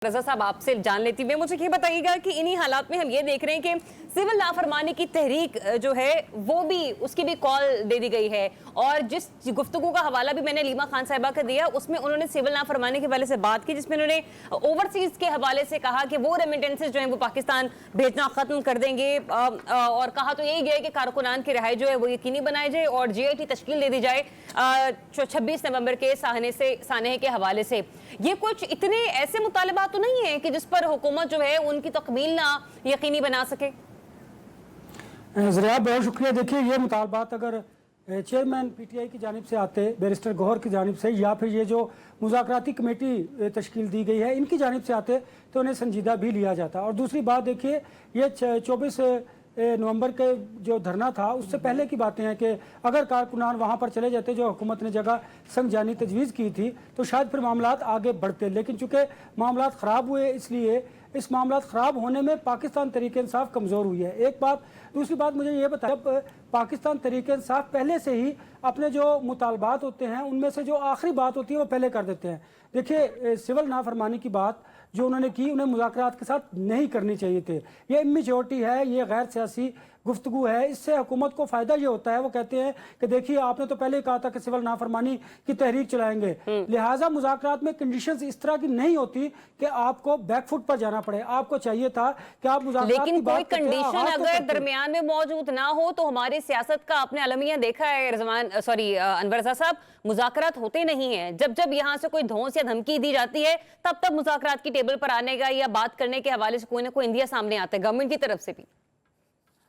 रजा साहब आपसे जान लेती मैं, मुझे ये बताइएगा कि इन्हीं हालात में हम ये देख रहे हैं कि सिविल नाफरमानी की तहरीक जो है वो भी उसकी भी कॉल दे दी गई है। और जिस गुफ्तगू का हवाला भी मैंने लीमा खान साहिबा का दिया उसमें उन्होंने सिविल नाफरमानी के हवाले से बात की, जिसमें उन्होंने ओवरसीज के हवाले से कहा कि वो रेमिटेंसेज जो है वो पाकिस्तान भेजना खत्म कर देंगे। और कहा तो यही गया कि कारकुनान की रिहाई जो है वो यकीनी बनाई जाए और GIT तश्कील दे दी जाए 26 नवंबर के सानहे के हवाले से। ये कुछ इतने ऐसे मुतालबात तो नहीं है कि जिस पर हुकूमत जो है उनकी तकमील ना यकीनी बना सके? ज़रिया बहुत शुक्रिया। देखिए, ये मुतालबात अगर चेयरमैन PTI की जानिब से आते, बैरिस्टर गौहर की जानिब से, या फिर ये जो मुज़ाकराती कमेटी तश्कील दी गई है इनकी जानिब से आते तो उन्हें संजीदा भी लिया जाता। और दूसरी बात देखिए, ये 24 नवंबर के जो धरना था उससे पहले की बातें हैं कि अगर कारकुनान वहाँ पर चले जाते जो हुकूमत ने जगह संगजानी तजवीज़ की थी तो शायद फिर मामलात आगे बढ़ते। लेकिन चूँकि मामलात ख़राब हुए इसलिए इस मामलात ख़राब होने में पाकिस्तान तहरीक इंसाफ कमज़ोर हुई है, एक बात। दूसरी बात मुझे ये बताया, जब पाकिस्तान तहरीक इंसाफ पहले से ही अपने जो मुतालबात होते हैं उनमें से जो आखिरी बात होती है वो पहले कर देते हैं। देखिए, सिविल नाफरमानी की बात जो उन्होंने की उन्हें मुज़ाकरात के साथ नहीं करनी चाहिए थे। ये इमेच्योरिटी है, ये गैर सियासी गुफ्तगू है। इससे हुकूमत को फ़ायदा ये होता है, वो कहते हैं कि देखिए आपने तो पहले ही कहा था कि सिविल नाफरमानी की तहरीक चलाएंगे, लिहाजा मुज़ाकरात में कंडीशंस इस तरह की नहीं होती कि आपको बैकफुट पर जाना पड़े। आपको चाहिए था कि आप मुज़ाकरात की बात करते, लेकिन कोई कंडीशन अगर दरमियान में मौजूद ना हो तो हमारी सियासत का आपने अलमिया देखा है अनवर रज़ा साहब, मुज़ाकरात होते नहीं हैं। जब जब यहाँ से कोई धौंस या धमकी दी जाती है तब तब मुज़ाकरात की टेबल पर आने का या बात करने के हवाले से कोई ना कोई इंडिया सामने आता है गवर्नमेंट की तरफ से भी।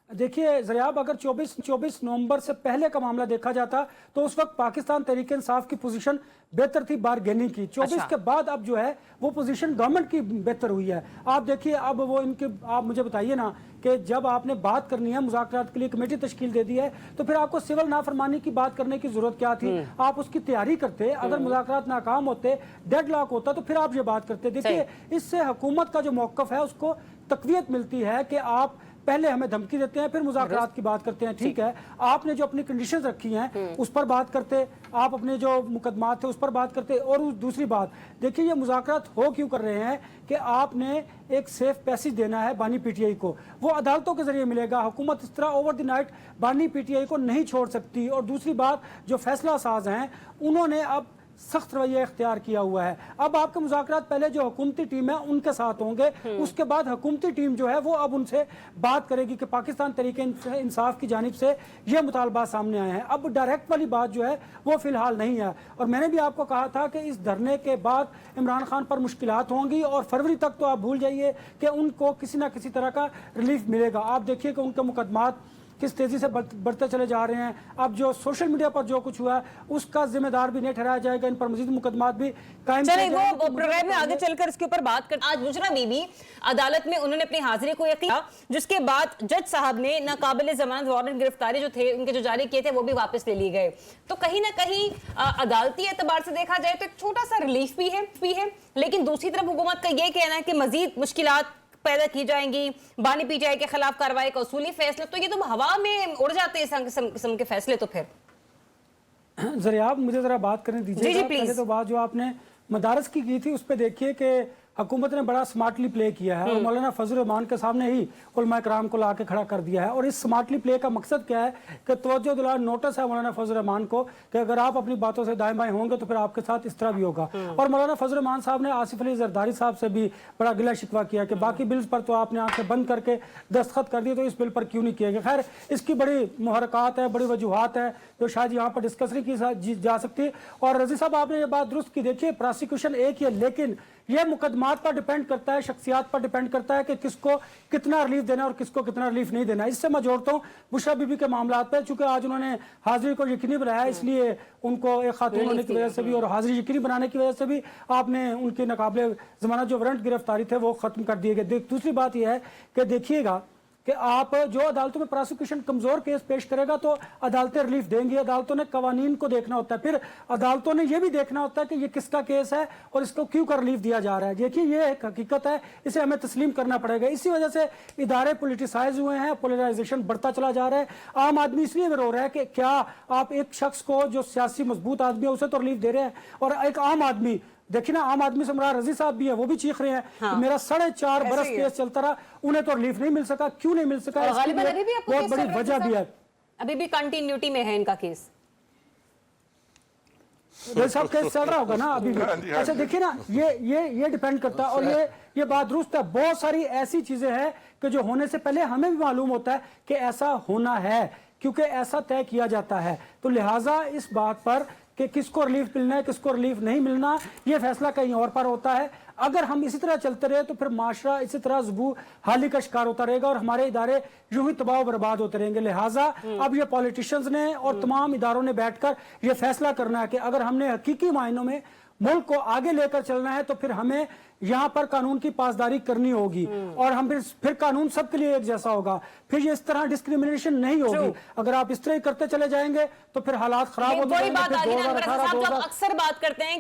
देखिए ज़रियाब, अगर 24 नवंबर से पहले का मामला देखा जाता तो उस वक्त पाकिस्तान तहरीक इंसाफ की पोजीशन बेहतर थी बारगेनिंग की। 24 के बाद अब जो है वो पोजीशन गवर्नमेंट की बेहतर हुई है। आप देखिए, अब वो इनके, आप मुझे बताइए ना कि जब आपने बात करनी है, मुज़ाकरात के लिए कमेटी तश्कील दे दी है तो फिर आपको सिविल नाफरमानी की बात करने की जरूरत क्या थी? आप उसकी तैयारी करते। अगर मुज़ाकरात नाकाम होते, डेडलॉक होता तो फिर आप ये बात करते। देखिए, इससे हुकूमत का जो मौक़िफ़ है उसको तक़वियत मिलती है कि आप पहले हमें धमकी देते हैं फिर मुज़ाकरात की बात करते हैं। ठीक है, आपने जो अपनी कंडीशंस रखी हैं उस पर बात करते, आप अपने जो मुकदमात थे उस पर बात करते। और दूसरी बात देखिए, ये मुज़ाकरात हो क्यों कर रहे हैं कि आपने एक सेफ पैसेज देना है बानी PTI को, वो अदालतों के जरिए मिलेगा। हुकूमत इस तरह ओवर द नाइट बानी PTI को नहीं छोड़ सकती। और दूसरी बात, जो फैसला साज हैं उन्होंने अब सख्त रवैया इख्तियार किया हुआ है। अब आपके मुज़ाकरात पहले जो हुकूमती टीम है उनके साथ होंगे, उसके बाद हुकूमती टीम जो है वो अब उनसे बात करेगी कि पाकिस्तान तहरीक इंसाफ की जानिब से ये मुतालबा सामने आए हैं। अब डायरेक्ट वाली बात जो है वो फिलहाल नहीं है। और मैंने भी आपको कहा था कि इस धरने के बाद इमरान खान पर मुश्किलात होंगी और फरवरी तक तो आप भूल जाइए कि उनको किसी ना किसी तरह का रिलीफ मिलेगा। आप देखिए कि उनके मुकदमात किस तेजी से बढ़ते चले जा रहे हैं। अब जो सोशल मीडिया पर जो कुछ हुआ उसका जिम्मेदार भी नहीं ठहराया जाएगा, इन पर मजीद मुकदमात भी कायम चले वो प्रोग्राम में आगे चलकर इसके ऊपर बात करते। आज बुशरा बीबी अदालत में उन्होंने अपनी हाजिरी को यकीन, जिसके बाद जज साहब ने नाकाबिले जमानत वारंट गिरफ्तारी जो थे उनके जो जारी किए थे वो भी वापस ले लिए गए। तो कहीं ना कहीं अदालती एतबार से देखा जाए तो एक छोटा सा रिलीफ भी है, लेकिन दूसरी तरफ हुकूमत का यह कहना है कि मजीद मुश्किलात पैदा की जाएंगी, बानी PTI के खिलाफ कार्रवाई का उसूली फैसला, तो ये तो हवा में उड़ जाते हैं किस्म के फैसले। तो फिर ज़रिया, मुझे जरा बात करने दीजिए। जी प्लीज। तो बात जो आपने मदारस की थी उस पर देखिए कि हुकूमत ने बड़ा स्मार्टली प्ले किया है और मौलाना फजल रहमान के सामने ही उलमा कराम को ला के खड़ा कर दिया है। और इस स्मार्टली प्ले का मकसद क्या है कि तवज्जो दिला नोटिस है मौलाना फजल रहमान को कि अगर आप अपनी बातों से दाएं बाएं होंगे तो फिर आपके साथ इस तरह भी होगा। और मौलाना फजल रहमान साहब ने आसिफ अली जरदारी साहब से भी बड़ा गिला शिकवा किया कि बाकी बिल्स पर तो आपने आंखें बंद करके दस्तखत कर दिए, तो इस बिल पर क्यों नहीं किए गए। खैर, इसकी बड़ी मुहरकात है, बड़ी वजूहत है जो शायद यहाँ पर डिस्कस नहीं की जा सकती। और रजी साहब, आपने ये बात दुरुस्त की। देखिए, प्रोसिक्यूशन एक ही है, लेकिन यह मुकदमात पर डिपेंड करता है, शख्सियात पर डिपेंड करता है कि किसको कितना रिलीफ देना और किसको कितना रिलीफ नहीं देना। इससे मैं जोड़ता हूँ बुशरा बीबी के मामला पे, चूंकि आज उन्होंने हाजिरी को यकीनी बनाया इसलिए उनको एक खातून होने की वजह से भी और हाजिरी यकीनी बनाने की वजह से भी आपने उनके नाकाबिले जमानत जो वारंट गिरफ्तारी थे वो खत्म कर दिए गए। दूसरी बात यह है कि देखिएगा कि आप जो अदालतों में प्रोसिक्यूशन कमजोर केस पेश करेगा तो अदालतें रिलीफ देंगी। अदालतों ने कवानीन को देखना होता है, फिर अदालतों ने यह भी देखना होता है कि ये किसका केस है और इसको क्यों कर रिलीफ दिया जा रहा है। देखिए, ये एक हकीकत है, इसे हमें तस्लीम करना पड़ेगा। इसी वजह से इदारे पोलिटिसाइज हुए हैं, पोलराइजेशन बढ़ता चला जा रहा है। आम आदमी इसलिए रो रहा है कि क्या आप एक शख्स को जो सियासी मजबूत आदमी है उसे तो रिलीफ दे रहे हैं और एक आम आदमी देखिए ना, आम आदमी से इमरान रजी साहब भी है, वो भी चीख रहे हैं कि मेरा 4.5 बरस केस चलता रहा, उन्हें तो रिलीफ नहीं मिल सका। क्यों नहीं मिल सका? इसकी बहुत बड़ी वजह भी है। अभी भी कंटिन्यूटी में है इनका केस। साहब केस चल रहा होगा ना अभी भी। अच्छा देखिए ना, ये डिपेंड करता है, और ये बात दुरुस्त है। बहुत सारी ऐसी चीजें हैं कि जो होने से पहले हमें भी मालूम होता है कि ऐसा होना है, क्योंकि ऐसा तय किया जाता है। तो लिहाजा इस बात पर कि किसको रिलीफ मिलना है, किसको रिलीफ नहीं मिलना, ये फैसला कहीं और पर होता है। अगर हम इसी तरह चलते रहे तो फिर माशरा इसी तरह ज़ुबू हाली का शिकार होता रहेगा और हमारे इदारे यूं ही तबाह बर्बाद होते रहेंगे। लिहाजा अब ये पॉलिटिशियंस ने और तमाम इदारों ने बैठकर ये फैसला करना है कि अगर हमने हकीकी मायनों में मुल्क को आगे लेकर चलना है तो फिर हमें यहाँ पर कानून की पासदारी करनी होगी, और हम फिर कानून सबके लिए एक जैसा होगा। फिर ये इस तरह डिस्क्रिमिनेशन नहीं होगी। अगर आप इस तरह ही करते चले जाएंगे तो फिर हालात खराब हो वही बात जाएंगे। आगे अक्सर बात करते हैं